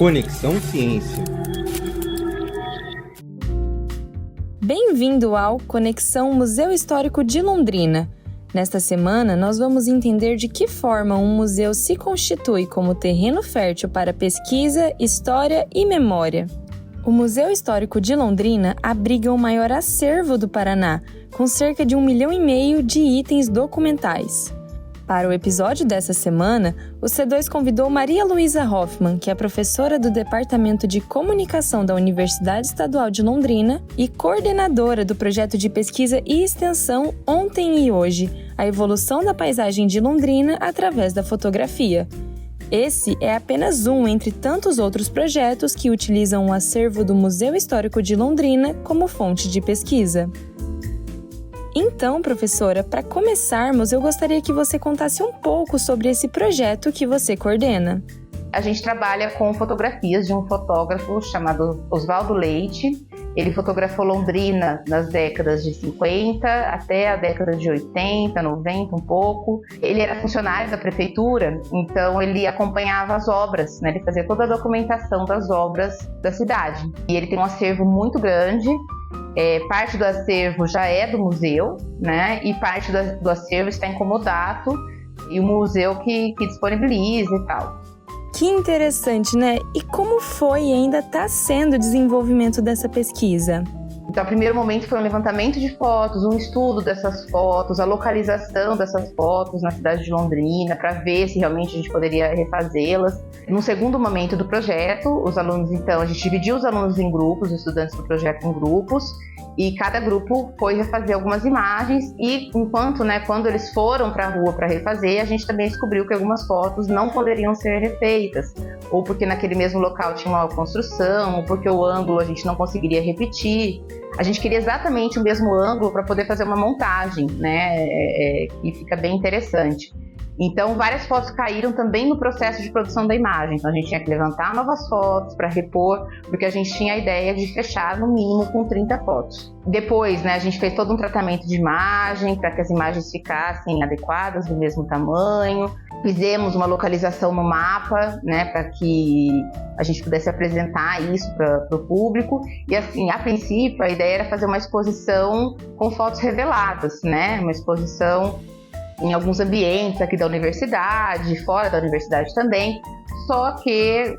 Conexão Ciência. Bem-vindo ao Conexão Museu Histórico de Londrina. Nesta semana, nós vamos entender de que forma um museu se constitui como terreno fértil para pesquisa, história e memória. O Museu Histórico de Londrina abriga o maior acervo do Paraná, com cerca de 1,5 milhão de itens documentais. Para o episódio dessa semana, o C2 convidou Maria Luísa Hoffmann, que é professora do Departamento de Comunicação da Universidade Estadual de Londrina e coordenadora do projeto de pesquisa e extensão Ontem e Hoje, a evolução da paisagem de Londrina através da fotografia. Esse é apenas um entre tantos outros projetos que utilizam o acervo do Museu Histórico de Londrina como fonte de pesquisa. Então, professora, para começarmos, eu gostaria que você contasse um pouco sobre esse projeto que você coordena. A gente trabalha com fotografias de um fotógrafo chamado Oswaldo Leite. Ele fotografou Londrina nas décadas de 50 até a década de 80, 90 um pouco. Ele era funcionário da prefeitura, então ele acompanhava as obras, né? Ele fazia toda a documentação das obras da cidade. E ele tem um acervo muito grande. Parte do acervo já é do museu, né? E parte do acervo está em comodato e o museu que disponibiliza e tal. Que interessante, né? E como foi e ainda está sendo o desenvolvimento dessa pesquisa? Então, o primeiro momento foi um levantamento de fotos, um estudo dessas fotos, a localização dessas fotos na cidade de Londrina, para ver se realmente a gente poderia refazê-las. No segundo momento do projeto, os alunos, então, a gente dividiu os alunos em grupos, os estudantes do projeto em grupos, e cada grupo foi refazer algumas imagens e enquanto, quando eles foram para a rua para refazer, a gente também descobriu que algumas fotos não poderiam ser refeitas, ou porque naquele mesmo local tinha uma construção, ou porque o ângulo a gente não conseguiria repetir. A gente queria exatamente o mesmo ângulo para poder fazer uma montagem, que fica bem interessante. Então, várias fotos caíram também no processo de produção da imagem. Então, a gente tinha que levantar novas fotos para repor, porque a gente tinha a ideia de fechar no mínimo com 30 fotos. Depois, a gente fez todo um tratamento de imagem para que as imagens ficassem adequadas, do mesmo tamanho. Fizemos uma localização no mapa, para que a gente pudesse apresentar isso para o público. E assim, a princípio, a ideia era fazer uma exposição com fotos reveladas, uma exposição em alguns ambientes aqui da universidade, fora da universidade também, só que,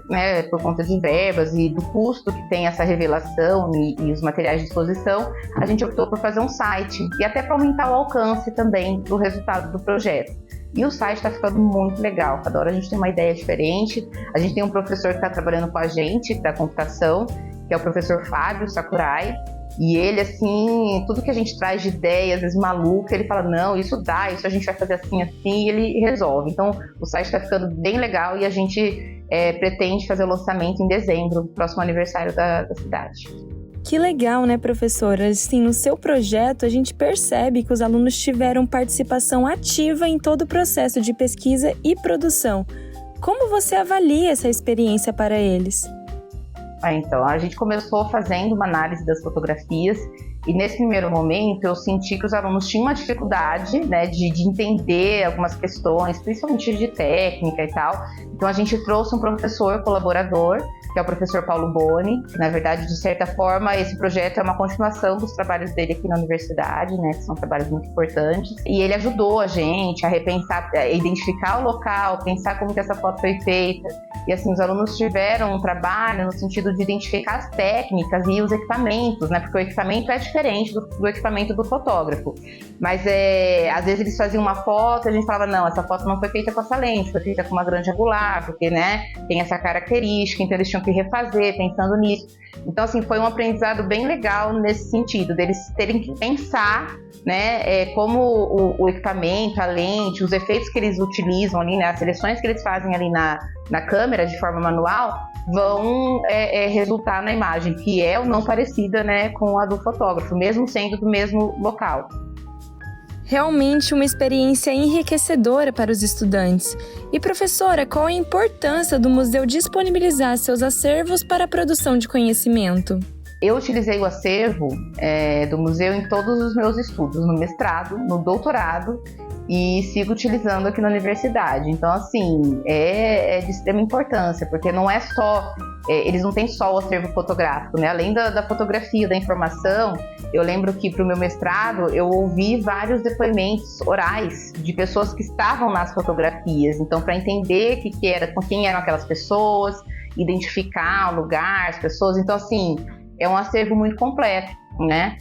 por conta de verbas e do custo que tem essa revelação e os materiais de exposição, a gente optou por fazer um site, e até para aumentar o alcance também do resultado do projeto. E o site está ficando muito legal, cada hora a gente tem uma ideia diferente. A gente tem um professor que está trabalhando com a gente, da computação, que é o professor Fábio Sakurai. E ele, assim, tudo que a gente traz de ideia, às vezes maluca, ele fala, não, isso dá, isso a gente vai fazer assim, e ele resolve. Então, o site está ficando bem legal e a gente pretende fazer o lançamento em dezembro, próximo aniversário da cidade. Que legal, né, professora? Assim, no seu projeto, a gente percebe que os alunos tiveram participação ativa em todo o processo de pesquisa e produção. Como você avalia essa experiência para eles? Então, a gente começou fazendo uma análise das fotografias e nesse primeiro momento eu senti que os alunos tinham uma dificuldade, de entender algumas questões, principalmente de técnica e tal. Então a gente trouxe um professor colaborador, que é o professor Paulo Boni, que na verdade, de certa forma, esse projeto é uma continuação dos trabalhos dele aqui na universidade, que são trabalhos muito importantes. E ele ajudou a gente a repensar, a identificar o local, pensar como que essa foto foi feita. E assim, os alunos tiveram um trabalho no sentido de identificar as técnicas e os equipamentos, porque o equipamento é diferente do equipamento do fotógrafo. Mas às vezes eles faziam uma foto e a gente falava, não, essa foto não foi feita com essa lente, foi feita com uma grande angular, porque tem essa característica, então eles tinham que refazer pensando nisso. Então, assim, foi um aprendizado bem legal nesse sentido, deles terem que pensar, como o equipamento, a lente, os efeitos que eles utilizam ali, as seleções que eles fazem ali na câmera de forma manual, vão resultar na imagem, que é ou não parecida, com a do fotógrafo, mesmo sendo do mesmo local. Realmente uma experiência enriquecedora para os estudantes. E professora, qual a importância do museu disponibilizar seus acervos para a produção de conhecimento? Eu utilizei o acervo do museu em todos os meus estudos, no mestrado, no doutorado e sigo utilizando aqui na universidade. Então, assim, é de extrema importância, porque não é só... eles não têm só o acervo fotográfico, né? Além da fotografia, da informação, eu lembro que para o meu mestrado eu ouvi vários depoimentos orais de pessoas que estavam nas fotografias. Então, para entender com quem eram aquelas pessoas, identificar o lugar, as pessoas. Então, assim, é um acervo muito completo, né?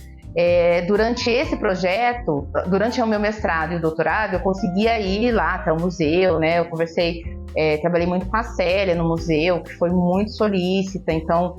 Durante esse projeto, durante o meu mestrado e o doutorado, eu conseguia ir lá até o museu, né? Eu trabalhei muito com a Célia no museu, que foi muito solícita, então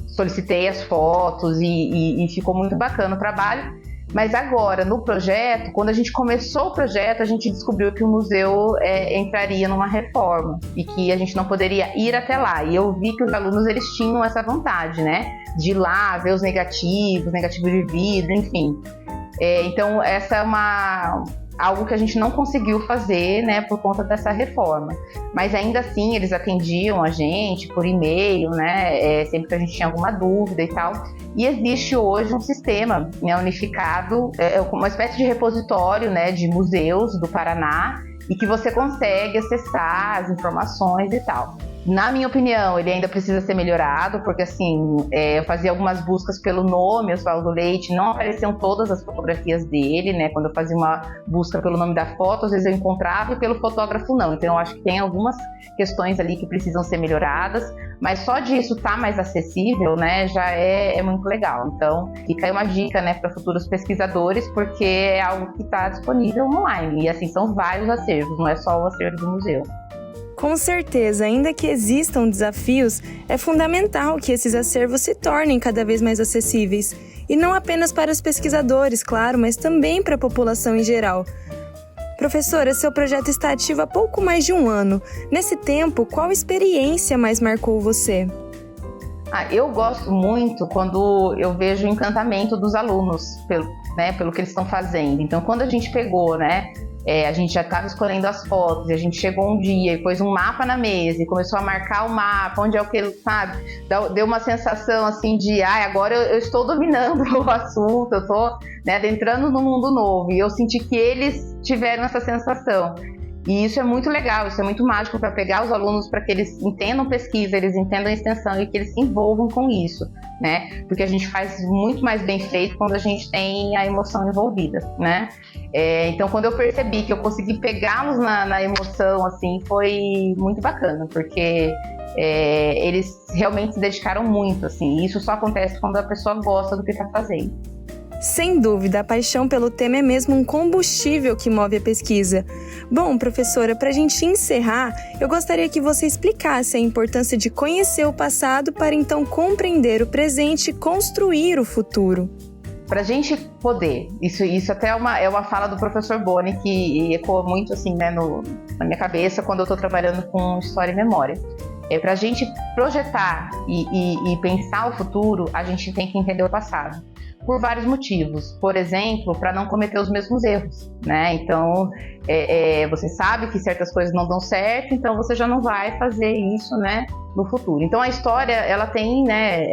solicitei as fotos e ficou muito bacana o trabalho. Mas agora, no projeto, quando a gente começou o projeto, a gente descobriu que o museu entraria numa reforma e que a gente não poderia ir até lá. E eu vi que os alunos, eles tinham essa vontade, né? De ir lá, ver os negativos de vidro, enfim. Então, essa é algo que a gente não conseguiu fazer, né, por conta dessa reforma. Mas ainda assim, eles atendiam a gente por e-mail, né, sempre que a gente tinha alguma dúvida e tal. E existe hoje um sistema, né, unificado, uma espécie de repositório, né, de museus do Paraná, e que você consegue acessar as informações e tal. Na minha opinião, ele ainda precisa ser melhorado, porque assim, eu fazia algumas buscas pelo nome, Oswaldo Leite, não apareciam todas as fotografias dele, né? Quando eu fazia uma busca pelo nome da foto, às vezes eu encontrava e pelo fotógrafo não. Então eu acho que tem algumas questões ali que precisam ser melhoradas, mas só disso estar mais acessível, né, já é muito legal. Então fica aí uma dica, né, para futuros pesquisadores, porque é algo que está disponível online. E assim, são vários acervos, não é só o acervo do museu. Com certeza, ainda que existam desafios, é fundamental que esses acervos se tornem cada vez mais acessíveis. E não apenas para os pesquisadores, claro, mas também para a população em geral. Professora, seu projeto está ativo há pouco mais de 1 ano. Nesse tempo, qual experiência mais marcou você? Eu gosto muito quando eu vejo o encantamento dos alunos pelo que eles estão fazendo. Então, quando a gente pegou, né? A gente já estava escolhendo as fotos, e a gente chegou um dia e pôs um mapa na mesa e começou a marcar o mapa, onde é o que ele sabe, deu uma sensação assim de, agora eu estou dominando o assunto, eu estou, né, adentrando no mundo novo, e eu senti que eles tiveram essa sensação. E isso é muito legal, isso é muito mágico para pegar os alunos, para que eles entendam pesquisa, eles entendam a extensão e que eles se envolvam com isso, né? Porque a gente faz muito mais bem feito quando a gente tem a emoção envolvida, né? Então, quando eu percebi que eu consegui pegá-los na emoção, assim, foi muito bacana, porque eles realmente se dedicaram muito, assim, e isso só acontece quando a pessoa gosta do que está fazendo. Sem dúvida, a paixão pelo tema é mesmo um combustível que move a pesquisa. Bom, professora, para a gente encerrar, eu gostaria que você explicasse a importância de conhecer o passado para então compreender o presente e construir o futuro. Para a gente poder, isso até é uma fala do professor Boni que ecoa muito assim, né, na minha cabeça quando eu estou trabalhando com história e memória. Para a gente projetar e pensar o futuro, a gente tem que entender o passado. Por vários motivos. Por exemplo, para não cometer os mesmos erros, né? Então, você sabe que certas coisas não dão certo, então você já não vai fazer isso, né, no futuro. Então, a história, ela tem, né,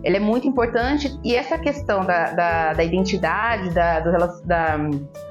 ela é muito importante, e essa questão da identidade,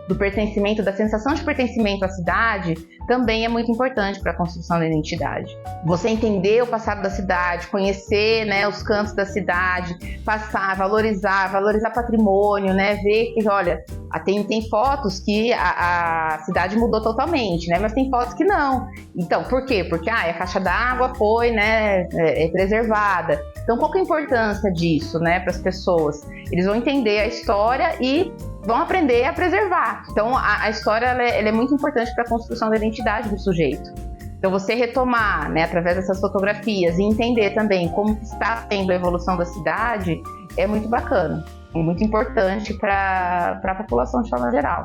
do pertencimento, da sensação de pertencimento à cidade, também é muito importante para a construção da identidade. Você entender o passado da cidade, conhecer, né, os cantos da cidade, passar, valorizar patrimônio, né, ver que, olha, tem fotos que a cidade mudou totalmente, né, mas tem fotos que não. Então, por quê? Porque a caixa d'água foi, né, preservada. Então, qual que é a importância disso, né, para as pessoas? Eles vão entender a história e vão aprender a preservar. Então, a história ela é muito importante para a construção da identidade do sujeito. Então, você retomar, né, através dessas fotografias e entender também como está sendo a evolução da cidade é muito bacana, é muito importante para a população de forma geral.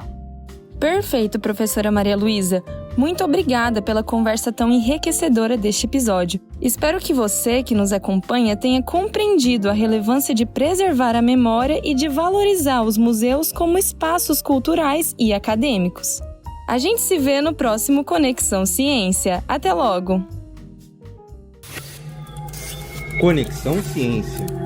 Perfeito, professora Maria Luísa. Muito obrigada pela conversa tão enriquecedora deste episódio. Espero que você, que nos acompanha, tenha compreendido a relevância de preservar a memória e de valorizar os museus como espaços culturais e acadêmicos. A gente se vê no próximo Conexão Ciência. Até logo! Conexão Ciência.